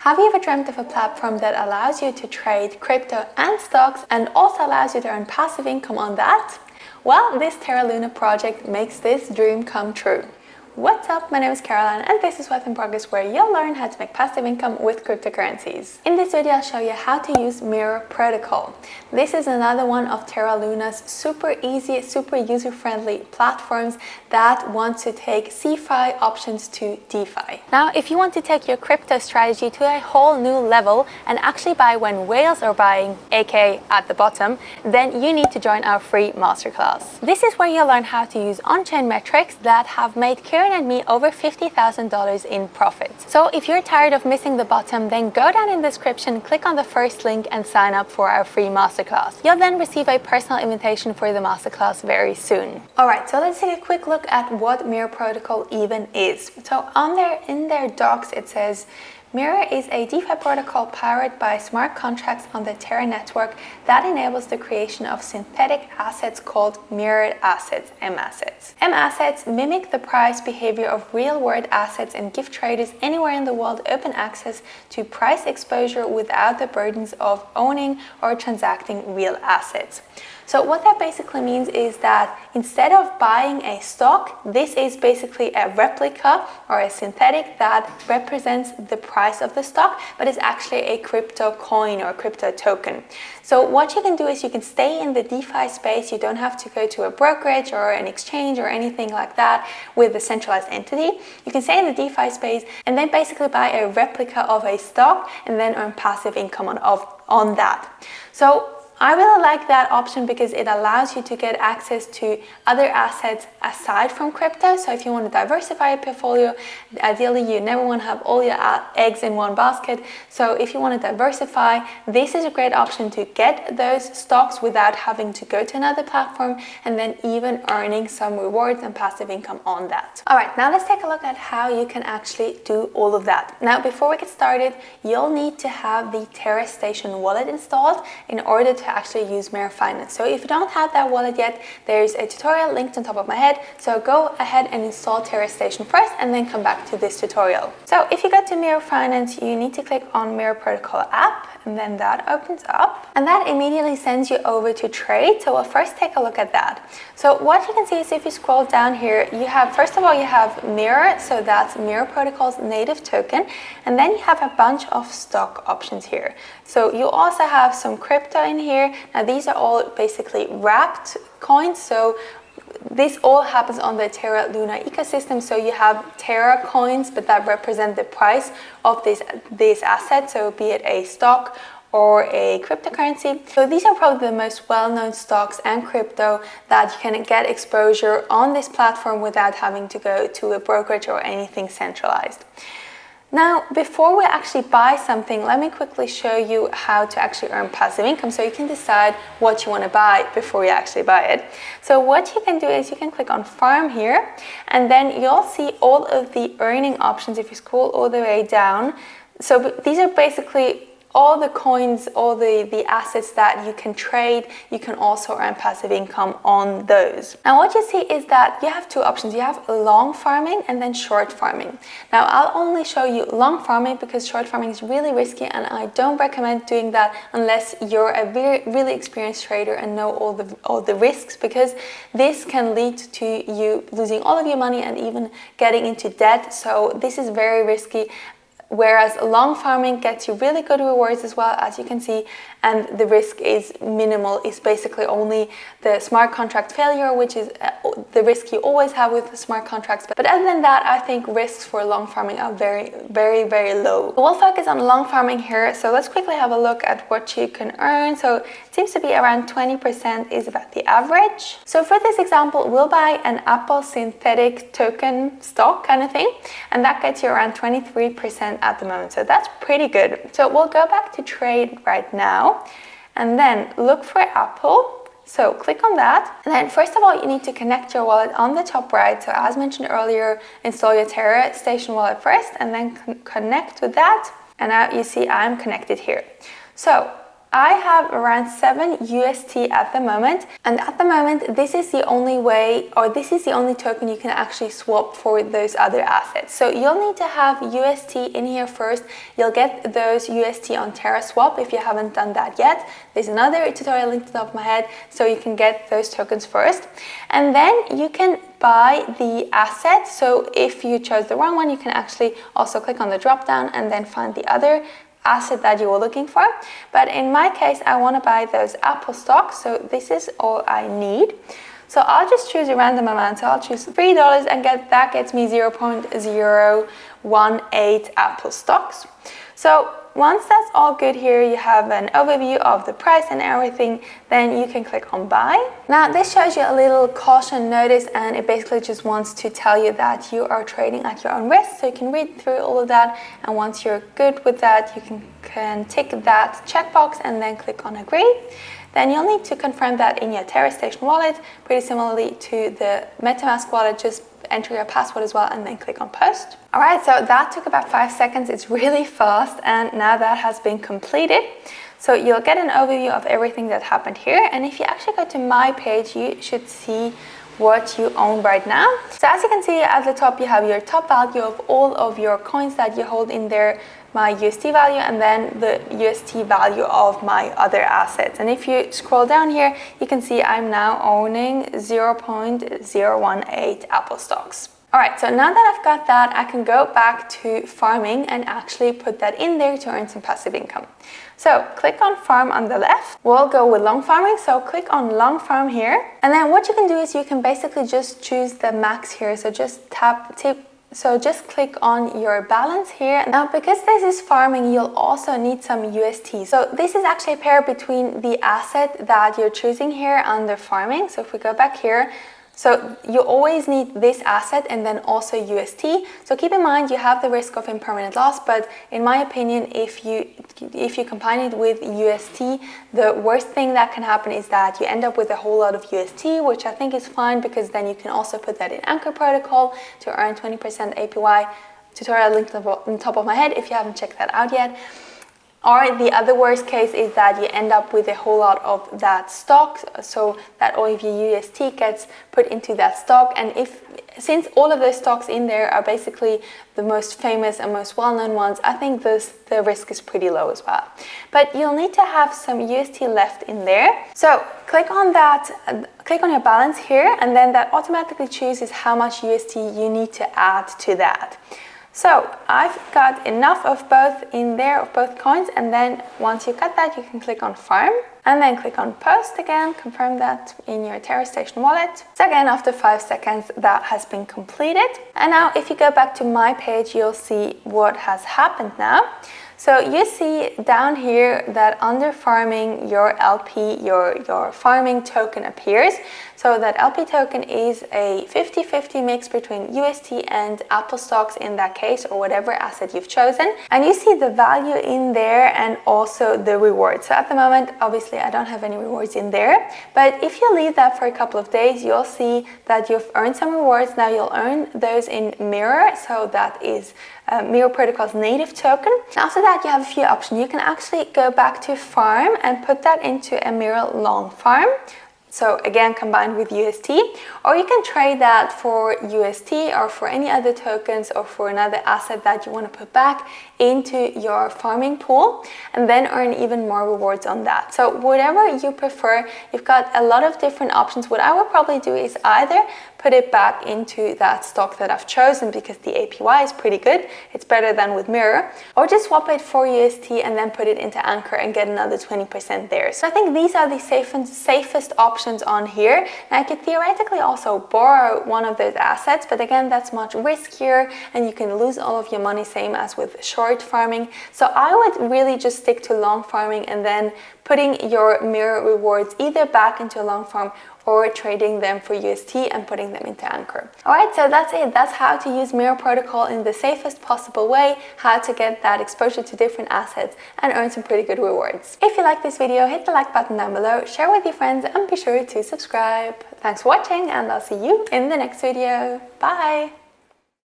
Have you ever dreamt of a platform that allows you to trade crypto and stocks and also allows you to earn passive income on that? Well, this Terra Luna project makes this dream come true. What's up? My name is Caroline and this is Wealth in Progress, where you'll learn how to make passive income with cryptocurrencies. In this video, I'll show you how to use Mirror Protocol. This is another one of Terra Luna's super easy, super user-friendly platforms that want to take CeFi options to DeFi. Now, if you want to take your crypto strategy to a whole new level and actually buy when whales are buying, aka at the bottom, then you need to join our free masterclass. This is where you'll learn how to use on-chain metrics that have made and me over $50,000 in profit. So if you're tired of missing the bottom, then go down in the description, click on the first link and sign up for our free masterclass. You'll then receive a personal invitation for the masterclass very soon. Alright, so let's take a quick look at what Mirror Protocol even is. So in their docs it says, Mirror is a DeFi protocol powered by smart contracts on the Terra network that enables the creation of synthetic assets called mirrored assets, M-assets. M-assets mimic the price behavior of real-world assets and give traders anywhere in the world open access to price exposure without the burdens of owning or transacting real assets. So what that basically means is that instead of buying a stock, this is basically a replica or a synthetic that represents the price of the stock, but is actually a crypto coin or crypto token. So what you can do is you can stay in the DeFi space. You don't have to go to a brokerage or an exchange or anything like that with a centralized entity. You can stay in the DeFi space and then basically buy a replica of a stock and then earn passive income on that. So I really like that option because it allows you to get access to other assets aside from crypto. So if you want to diversify your portfolio, ideally you never want to have all your eggs in one basket. So if you want to diversify, this is a great option to get those stocks without having to go to another platform and then even earning some rewards and passive income on that. All right, now let's take a look at how you can actually do all of that. Now, before we get started, you'll need to have the Terra Station wallet installed in order to actually use Mirror Finance. So if you don't have that wallet yet, there's a tutorial linked on top of my head. So go ahead and install Terra Station first and then come back to this tutorial. So if you go to Mirror Finance, you need to click on Mirror Protocol app and then that opens up and that immediately sends you over to trade. So we'll first take a look at that. So what you can see is if you scroll down here, you have, first of all, you have Mirror. So that's Mirror Protocol's native token. And then you have a bunch of stock options here. So you also have some crypto in here. Now these are all basically wrapped coins. So this all happens on the Terra Luna ecosystem. So you have Terra coins, but that represent the price of this asset. So be it a stock or a cryptocurrency. So these are probably the most well-known stocks and crypto that you can get exposure on this platform without having to go to a brokerage or anything centralized. Now, before we actually buy something, let me quickly show you how to actually earn passive income so you can decide what you want to buy before you actually buy it. So what you can do is you can click on Farm here, and then you'll see all of the earning options if you scroll all the way down. So these are basically all the coins, all the assets that you can trade. You can also earn passive income on those. Now what you see is that you have two options. You have long farming and then short farming. Now I'll only show you long farming because short farming is really risky and I don't recommend doing that unless you're a really experienced trader and know all the risks, because this can lead to you losing all of your money and even getting into debt. So this is very risky. Whereas long farming gets you really good rewards as well, as you can see, and the risk is minimal. It's basically only the smart contract failure, which is the risk you always have with the smart contracts. But other than that, I think risks for long farming are very, very, very low. We'll focus on long farming here. So let's quickly have a look at what you can earn. So it seems to be around 20% is about the average. So for this example, we'll buy an Apple synthetic token stock kind of thing, and that gets you around 23% at the moment. So that's pretty good. So we'll go back to trade right now and then look for Apple. So click on that. And then first of all, you need to connect your wallet on the top right. So as mentioned earlier, install your Terra Station wallet first and then connect with that. And now you see I'm connected here. So I have around 7 UST at the moment, and at the moment this is the only way, or this is the only token you can actually swap for those other assets. So you'll need to have UST in here first. You'll get those UST on Terra Swap if you haven't done that yet. There's another tutorial link to the top of my head, so you can get those tokens first, and then you can buy the asset. So if you chose the wrong one, you can actually also click on the drop down and then find the other asset that you were looking for. But in my case, I want to buy those Apple stocks, so this is all I need. So I'll just choose a random amount. So I'll choose $3 and that gets me 0.018 Apple stocks. So once that's all good here, you have an overview of the price and everything, then you can click on buy. Now this shows you a little caution notice, and it basically just wants to tell you that you are trading at your own risk. So you can read through all of that, and once you're good with that, you can tick that checkbox and then click on agree. Then you'll need to confirm that in your Terra Station wallet, pretty similarly to the MetaMask wallet. Just enter your password as well and then click on post. All right, so that took about 5 seconds. It's really fast, and now that has been completed. So you'll get an overview of everything that happened here, and if you actually go to my page, you should see what you own right now. So as you can see at the top, you have your top value of all of your coins that you hold in there, my UST value, and then the UST value of my other assets. And if you scroll down here, you can see I'm now owning 0.018 Apple stocks. All right, so now that I've got that, I can go back to farming and actually put that in there to earn some passive income. So click on farm on the left. We'll go with long farming, so click on long farm here. And then what you can do is you can basically just choose the max here. So just just click on your balance here. Now, because this is farming, you'll also need some UST. So this is actually a pair between the asset that you're choosing here under farming. So if we go back here, so you always need this asset and then also UST. So keep in mind you have the risk of impermanent loss, but in my opinion, if you combine it with UST, the worst thing that can happen is that you end up with a whole lot of UST, which I think is fine, because then you can also put that in Anchor protocol to earn 20% APY. Tutorial linked on the top of my head if you haven't checked that out yet. Or the other worst case is that you end up with a whole lot of that stock, so that all of your UST gets put into that stock. And since all of those stocks in there are basically the most famous and most well-known ones, I think the risk is pretty low as well. But you'll need to have some UST left in there. So click on that, click on your balance here, and then that automatically chooses how much UST you need to add to that. So I've got enough of both in there, of both coins, and then once you've got that, you can click on farm and then click on post again, confirm that in your Terra Station wallet. So again, after 5 seconds, that has been completed. And now if you go back to my page, you'll see what has happened now. So you see down here that under farming, your LP, your farming token appears. So that LP token is a 50-50 mix between UST and Apple stocks in that case, or whatever asset you've chosen. And you see the value in there and also the rewards. So at the moment, obviously I don't have any rewards in there, but if you leave that for a couple of days, you'll see that you've earned some rewards. Now you'll earn those in Mirror, so that is Mirror Protocol's native token. After that, you have a few options. You can actually go back to farm and put that into a Mirror long farm. So again, combined with UST, or you can trade that for UST or for any other tokens or for another asset that you want to put back into your farming pool and then earn even more rewards on that. So whatever you prefer, you've got a lot of different options. What I would probably do is either put it back into that stock that I've chosen because the APY is pretty good, it's better than with Mirror, or just swap it for UST and then put it into Anchor and get another 20% there. So I think these are the safest options on here. Now I could theoretically also borrow one of those assets, but again, that's much riskier and you can lose all of your money, same as with short farming. So I would really just stick to long farming and then putting your Mirror rewards either back into a long farm or trading them for UST and putting them into Anchor. All right, so that's it. That's how to use Mirror Protocol in the safest possible way, how to get that exposure to different assets and earn some pretty good rewards. If you like this video, hit the like button down below, share with your friends, and be sure to subscribe. Thanks for watching, and I'll see you in the next video. Bye.